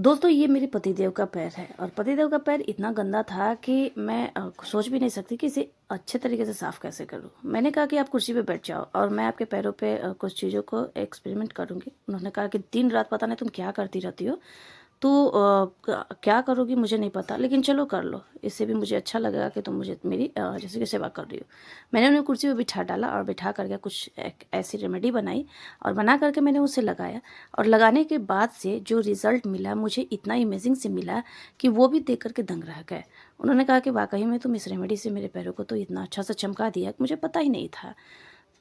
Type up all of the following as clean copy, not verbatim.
दोस्तों ये मेरे पतिदेव का पैर है और पतिदेव का पैर इतना गंदा था कि मैं सोच भी नहीं सकती कि इसे अच्छे तरीके से साफ़ कैसे करूं। मैंने कहा कि आप कुर्सी पे बैठ जाओ और मैं आपके पैरों पे कुछ चीज़ों को एक्सपेरिमेंट करूंगी। उन्होंने कहा कि दिन रात पता नहीं तुम क्या करती रहती हो, तो क्या करोगी मुझे नहीं पता, लेकिन चलो कर लो। इससे भी मुझे अच्छा लगेगा कि तुम मुझे मेरी जैसे कि सेवा कर रही हो। मैंने उन्हें कुर्सी पे बिठा डाला और बिठा करके कुछ एक ऐसी रेमेडी बनाई और बना करके मैंने उसे लगाया। और लगाने के बाद से जो रिज़ल्ट मिला मुझे इतना इमेजिंग से मिला कि वो भी देख कर के दंग रह गए। उन्होंने कहा कि वाक़ई में तुम इस रेमेडी से मेरे पैरों को तो इतना अच्छा सा चमका दिया कि मुझे पता ही नहीं था।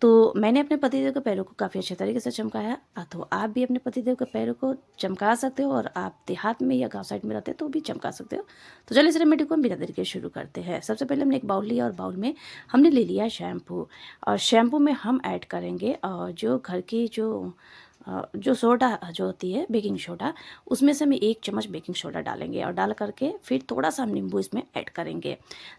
तो मैंने अपने पतिदेव के पैरों को काफ़ी अच्छे तरीके से चमकाया। तो आप भी अपने पतिदेव के पैरों को चमका सकते हो और आप देहात में या गाँव साइड में रहते हो तो भी चमका सकते हो। तो चलिए इस रेमेडी को हम बिना देरी के शुरू करते हैं। सबसे पहले हमने एक बाउल लिया और बाउल में हमने ले लिया शैम्पू और शैम्पू में हम ऐड करेंगे जो घर की जो सोडा जो होती है बेकिंग सोडा, उसमें से हम 1 चम्मच बेकिंग सोडा डालेंगे और डाल करके फिर थोड़ा-सा हम नींबू इसमें ऐड करेंगे।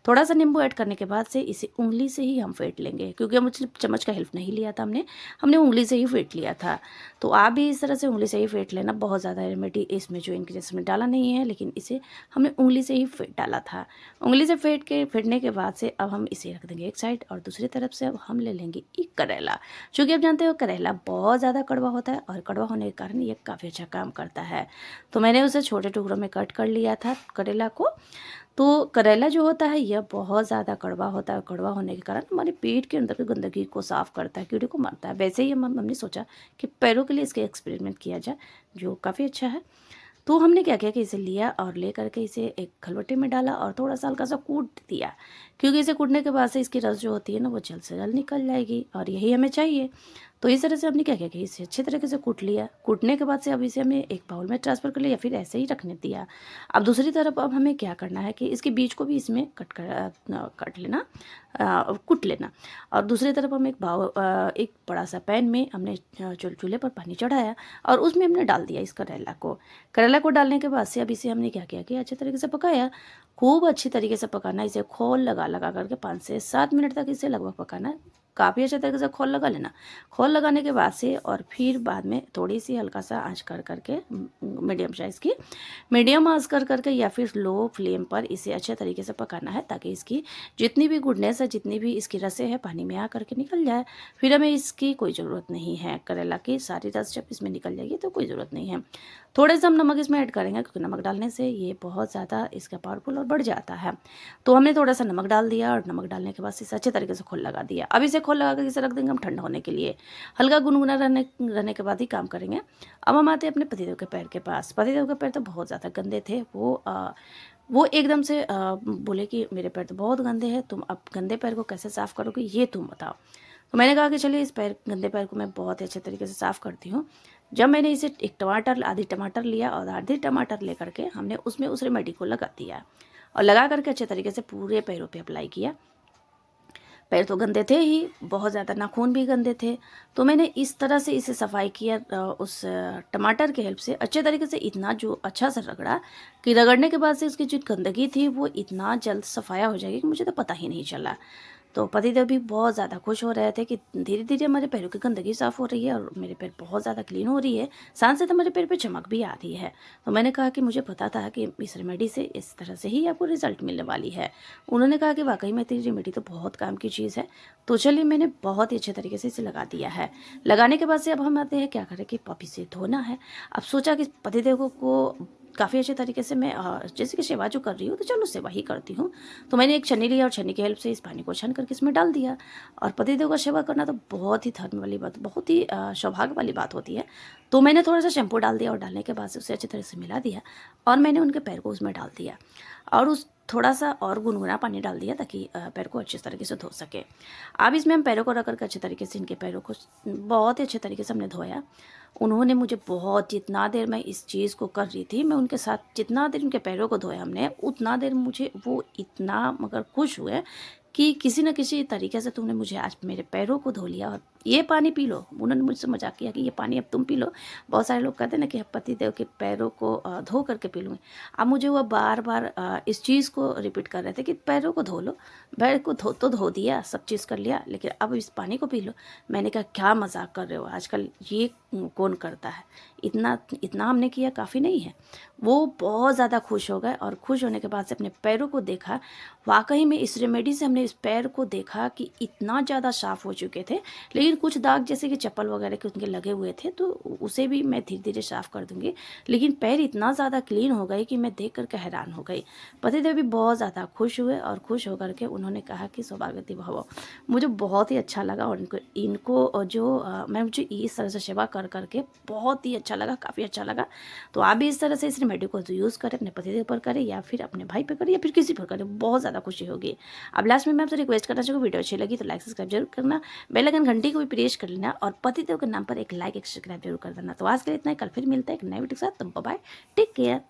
थोड़ा-सा नींबू ऐड करने के बाद से इसे उँगली से ही हम फेंट लेंगे, क्योंकि हम उसमें चम्मच का हेल्प नहीं लिया था हमने उँगली से ही फेंट लिया था। तो आप भी इस तरह से उँगली से ही फेंट लेना। बहुत ज़्यादा रेमेडी इसमें जो इंग्रीडिएंट्स हमने डाला नहीं है, लेकिन इसे हमने उँगली से ही फेंट डाला था। उँगली से फेंटने के बाद से अब हम इसे रख देंगे एक साइड और दूसरी तरफ से अब हम ले लेंगे एक करेला। चूँकि आप जानते हो करेला बहुत ज़्यादा कड़वा होता है और कड़वा होने के कारण ये काफ़ी अच्छा काम करता है। तो मैंने उसे छोटे टुकड़ों में कट कर लिया था करेला को। तो करेला जो होता है यह बहुत ज़्यादा कड़वा होता है और कड़वा होने के कारण हमारे पेट के अंदर की गंदगी को साफ़ करता है, कीड़े को मारता है। वैसे ही हमने सोचा कि पैरों के लिए इसके एक्सपेरिमेंट किया जाए, जो काफ़ी अच्छा है। तो हमने क्या किया कि इसे लिया और ले करके इसे एक खलबट्टे में डाला और थोड़ा-सा हल्का-सा कूट दिया, क्योंकि इसे कूटने के बाद से इसकी रस जो होती है ना वो जल्द से जल्द निकल जाएगी और यही हमें चाहिए। तो इस तरह से हमने क्या किया कि इसे अच्छे तरीके से कूट लिया। कूटने के बाद से अब इसे हमें एक बाउल में ट्रांसफ़र कर लिया या फिर ऐसे ही रखने दिया। अब दूसरी तरफ अब हमें क्या करना है कि इसके बीज को भी इसमें कट लेना, कूट लेना। और दूसरी तरफ हम एक बड़ा-सा पैन में हमने चूल्हे पर पानी चढ़ाया और उसमें हमने डाल दिया इस करेला को। करेला को डालने के बाद से अब इसे हमने क्या किया कि अच्छे तरीके से पकाया। खूब अच्छी तरीके से पकाना, इसे खोल लगा करके 5 से 7 मिनट तक इसे लगभग पकाना है। काफ़ी अच्छे तरीके से खोल लगा लेना। खोल लगाने के बाद से और फिर बाद में थोड़ी-सी हल्का-सा आँच कर के मीडियम साइज़ की मीडियम आँच कर के या फिर लो फ्लेम पर इसे अच्छे तरीके से पकाना है, ताकि इसकी जितनी भी गुडनेस है, जितनी भी इसकी रसें हैं, पानी में आ कर के निकल जाए। फिर हमें इसकी कोई ज़रूरत नहीं है। करेला की सारी रस जब इसमें निकल जाएगी तो कोई ज़रूरत नहीं है। थोड़े-से हम नमक इसमें ऐड करेंगे, क्योंकि नमक डालने से ये बहुत ज़्यादा इसका पावरफुल और बढ़ जाता है। तो हमने थोड़ा-सा नमक डाल दिया और नमक डालने के बाद से इसे अच्छे तरीके से खोल लगा दिया। अब इसे खोल लगा के इसे रख देंगे हम ठंडा होने के लिए। हल्का गुनगुना रहने के बाद ही काम करेंगे। अब हम आते हैं अपने पतिदेव के पैर के पास। पतिदेव के पैर तो बहुत ज़्यादा गंदे थे। वो एकदम से बोले कि मेरे पैर तो बहुत गंदे हैं, तुम अब गंदे पैर को कैसे साफ़ करोगे ये तुम बताओ। तो मैंने कहा कि चलिए इस गंदे पैर को मैं बहुत ही अच्छे तरीके से साफ़ करती हूँ। जब मैंने इसे आधी टमाटर लिया और आधी टमाटर लेकर के हमने उसमें उस रेमेडी को लगा दिया और लगा करके अच्छे तरीके से पूरे पैरों पे अप्लाई किया। पैर तो गंदे थे ही, बहुत ज़्यादा नाखून भी गंदे थे। तो मैंने इस तरह से इसे सफाई किया, उस टमाटर के हेल्प से अच्छे तरीके से इतना जो अच्छा सा रगड़ा कि रगड़ने के बाद से उसकी जो गंदगी थी वो इतना जल्द सफाया हो जाएगी कि मुझे तो पता ही नहीं चला। तो पतिदेव भी बहुत ज़्यादा खुश हो रहे थे कि धीरे-धीरे हमारे पैरों की गंदगी साफ़ हो रही है और मेरे पैर बहुत ज़्यादा क्लीन हो रही है, साथ-साथ हमारे पैर पे चमक भी आ रही है। तो मैंने कहा कि मुझे पता था कि इस रेमेडी से इस तरह से ही आपको रिज़ल्ट मिलने वाली है। उन्होंने कहा कि वाक़ई में तेरी रेमेडी तो बहुत काम की चीज़ है। तो चलिए मैंने बहुत ही अच्छे तरीके से इसे लगा दिया है। लगाने के बाद से अब हम आते हैं क्या करें कि अब इसे धोना है। अब सोचा कि पतिदेव को काफ़ी अच्छे तरीके से मैं जैसे कि सेवा जो कर रही हूँ तो चलो सेवा ही करती हूँ। तो मैंने एक छन्नी लिया और छन्नी की हेल्प से इस पानी को छान करके इसमें डाल दिया। और पतिदेव का सेवा करना तो बहुत ही धर्म वाली बात, बहुत ही सौभाग्य वाली बात होती है। तो मैंने थोड़ा-सा शैम्पू डाल दिया और डालने के बाद से उसे अच्छी तरह से मिला दिया और मैंने उनके पैर को उसमें डाल दिया और उस थोड़ा-सा और गुनगुना पानी डाल दिया, ताकि पैर को अच्छे तरीके से धो सकें। अब इसमें हम पैरों को रख कर के अच्छे तरीके से इनके पैरों को बहुत ही अच्छे तरीके से हमने धोया। उन्होंने मुझे बहुत, जितना देर मैं इस चीज़ को कर रही थी, मैं उनके साथ जितना देर उनके पैरों को धोया हमने, उतना देर मुझे वो इतना मगर खुश हुए कि किसी न किसी तरीके से तुमने मुझे आज मेरे पैरों को धो लिया और ये पानी पी लो। उन्होंने मुझसे मजाक किया कि ये पानी अब तुम पी लो। बहुत सारे लोग कहते हैं ना कि पति देव के पैरों को धो करके पी लूँगी। अब मुझे वो बार बार इस चीज़ को रिपीट कर रहे थे कि पैरों को धो लो। पैर को धो दिया, सब चीज़ कर लिया, लेकिन अब इस पानी को पी लो। मैंने कहा क्या मजाक कर रहे हो, आजकल ये कौन करता है, इतना इतना हमने किया काफ़ी नहीं है। वो बहुत ज़्यादा खुश हो गए और खुश होने के बाद से अपने पैरों को देखा। वाकई में इस रेमेडी से हमने इस पैर को देखा कि इतना ज़्यादा साफ़ हो चुके थे, लेकिन कुछ दाग जैसे कि चप्पल वगैरह के उनके लगे हुए थे, तो उसे भी मैं धीरे धीरे साफ़ कर दूंगी। लेकिन पैर इतना ज़्यादा क्लीन हो गए कि मैं देख करके हैरान हो गई। पतिदेव भी बहुत ज़्यादा खुश हुए और खुश होकर के उन्होंने कहा कि सौभाग्यवती भव। मुझे बहुत ही अच्छा लगा और इनको जो मैं मुझे इस तरह से सेवा कर करके बहुत ही अच्छा लगा, काफ़ी अच्छा लगा। तो आप भी इस तरह से इस रेमेडी को यूज़ करें, अपने पतिदेव पर करें या फिर अपने भाई पर करें या फिर किसी पर करें, बहुत ज़्यादा खुशी होगी। अब लास्ट में मैं आपसे रिक्वेस्ट करना चाहूँगी, वीडियो अच्छी लगी तो लाइक सब्सक्राइब जरूर करना, बेल आइकन घंटी को भी प्रेस कर लेना और पतिदेव के नाम पर एक लाइक एक सब्सक्राइब जरूर कर देना। तो आज के लिए इतना ही, कल फिर मिलता है एक नए वीडियो के साथ। तो बाय बाय, टेक केयर।